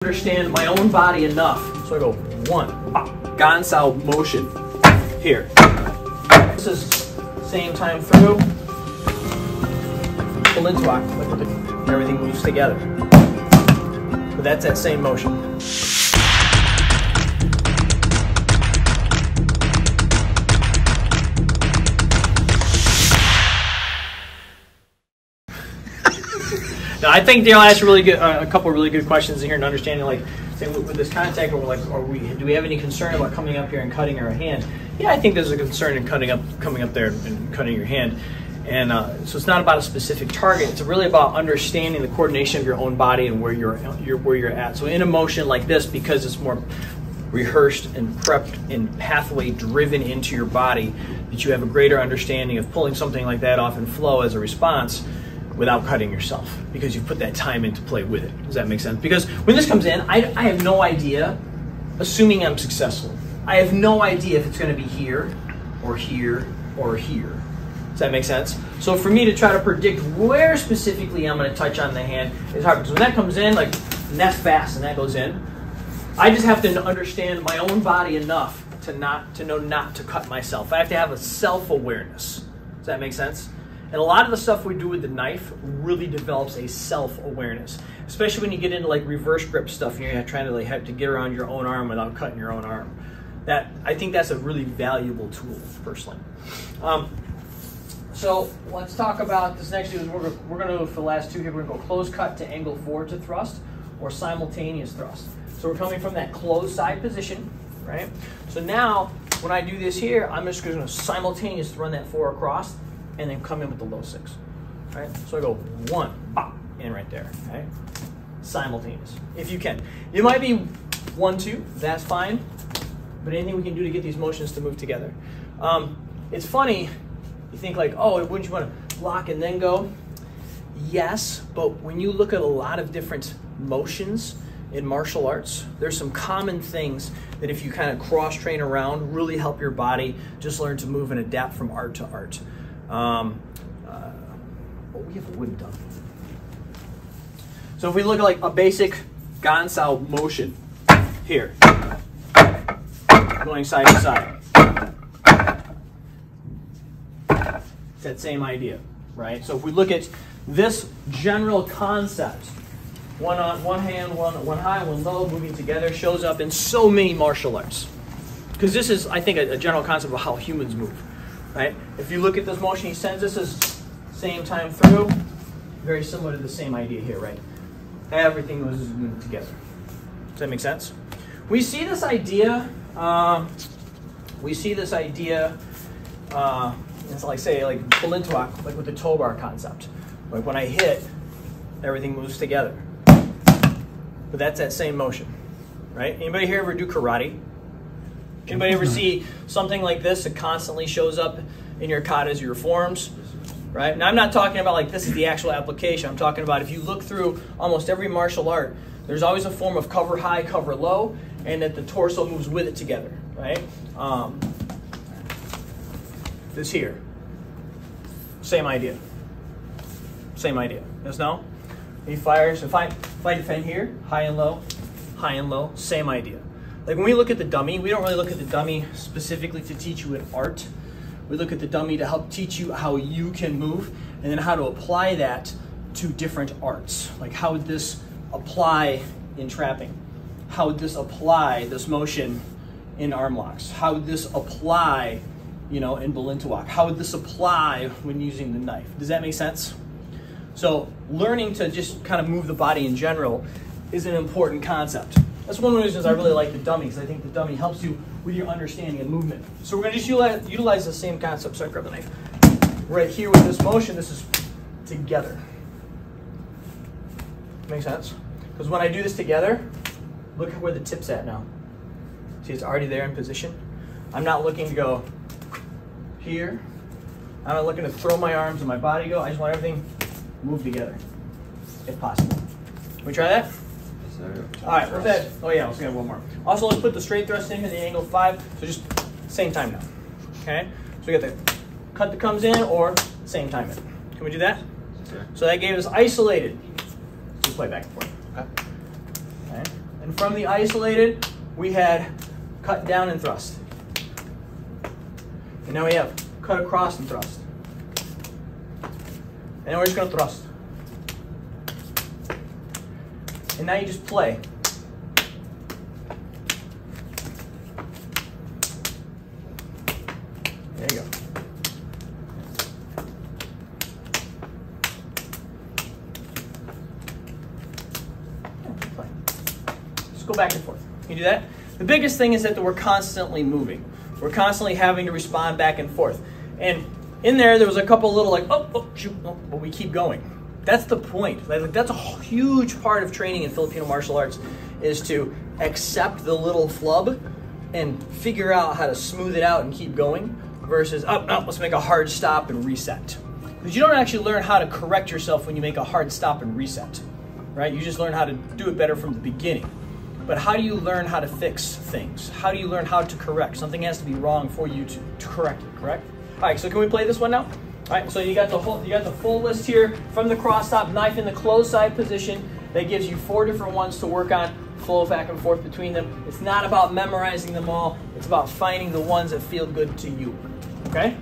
Understand my own body enough. So I go one, Gansao motion here. This is same time through. Pull into it, everything moves together. But that's that same motion. Now, I think Dale asked a couple of really good questions in here and understanding, like, say, with this contact, or like, do we have any concern about coming up here and cutting our hand? Yeah, I think there's a concern in coming up there and cutting your hand. And so it's not about a specific target. It's really about understanding the coordination of your own body and where you're at. So in a motion like this, because it's more rehearsed and prepped and pathway driven into your body, that you have a greater understanding of pulling something like that off in flow as a response, without cutting yourself, because you put that time into play with it. Does that make sense? Because when this comes in, I have no idea, assuming I'm successful, I have no idea if it's going to be here or here or here. Does that make sense? So for me to try to predict where specifically I'm going to touch on the hand is hard, because when that comes in, like, and that's fast and that goes in, I just have to understand my own body enough to know not to cut myself. I have to have a self-awareness. Does that make sense? And a lot of the stuff we do with the knife really develops a self-awareness, especially when you get into like reverse grip stuff and you're trying to like have to get around your own arm without cutting your own arm. I think that's a really valuable tool, personally. So let's talk about this next. We're going to, for the last two here, we're going to go close cut to angle forward to thrust, or simultaneous thrust. So we're coming from that closed side position, right? So now when I do this here, I'm just going to simultaneously run that 4 across, and then come in with the low 6, right? So I go 1, bop, in right there, okay? Simultaneous, if you can. It might be 1, 2, that's fine, but anything we can do to get these motions to move together. It's funny, you think like, oh, wouldn't you want to lock and then go? Yes, but when you look at a lot of different motions in martial arts, there's some common things that if you kind of cross-train around, really help your body just learn to move and adapt from art to art. We have a wooden tongue. So if we look at like a basic Gansao motion here, going side to side, it's that same idea, right? So if we look at this general concept, one hand, one high, one low, moving together, shows up in so many martial arts. Because this is, I think, a general concept of how humans move. Right? If you look at this motion, he sends this as same time through, very similar to the same idea here, right? Everything was moving together. Does that make sense? We see this idea. It's like, say, like Balintuak, like with the toe bar concept. Like when I hit, everything moves together. But that's that same motion, right? Anybody here ever do karate? Anybody ever see something like this that constantly shows up in your katas, your forms, right? Now, I'm not talking about like this is the actual application. I'm talking about if you look through almost every martial art, there's always a form of cover high, cover low, and that the torso moves with it together, right? This here, same idea. Same idea. Yes, no? He fires. If I defend here, high and low, same idea. Like when we look at the dummy, we don't really look at the dummy specifically to teach you an art. We look at the dummy to help teach you how you can move and then how to apply that to different arts. Like how would this apply in trapping? How would this apply, this motion, in arm locks? How would this apply, in Balintuak? How would this apply when using the knife? Does that make sense? So learning to just kind of move the body in general is an important concept. That's one of the reasons I really like the dummy, because I think the dummy helps you with your understanding of movement. So we're going to just utilize the same concept. So I grab the knife. Right here with this motion, this is together. Make sense? Because when I do this together, look at where the tip's at now. See, it's already there in position. I'm not looking to go here. I'm not looking to throw my arms and my body go. I just want everything to move together, if possible. Can we try that? All right, what's that? Oh yeah, let's get one more. Also, let's put the straight thrust in at the angle 5. So just same time now. Okay. So we got the cut that comes in or same time in. Can we do that? Okay. So that gave us isolated. Just play back and forth. Okay. Okay. And from the isolated, we had cut down and thrust. And now we have cut across and thrust. And then we're just going to thrust. And now you just play. There you go. Just go back and forth. You do that? The biggest thing is that we're constantly moving. We're constantly having to respond back and forth. And in there was a couple little like, oh, shoot, oh, but we keep going. That's the point. Like, that's a huge part of training in Filipino martial arts, is to accept the little flub and figure out how to smooth it out and keep going versus, oh, no, let's make a hard stop and reset. Because you don't actually learn how to correct yourself when you make a hard stop and reset, right? You just learn how to do it better from the beginning. But how do you learn how to fix things? How do you learn how to correct? Something has to be wrong for you to correct it, correct? All right, so can we play this one now? All right, so you got the full list here from the cross stop, knife in the closed side position. That gives you 4 different ones to work on, flow back and forth between them. It's not about memorizing them all. It's about finding the ones that feel good to you, okay?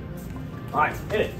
All right, hit it.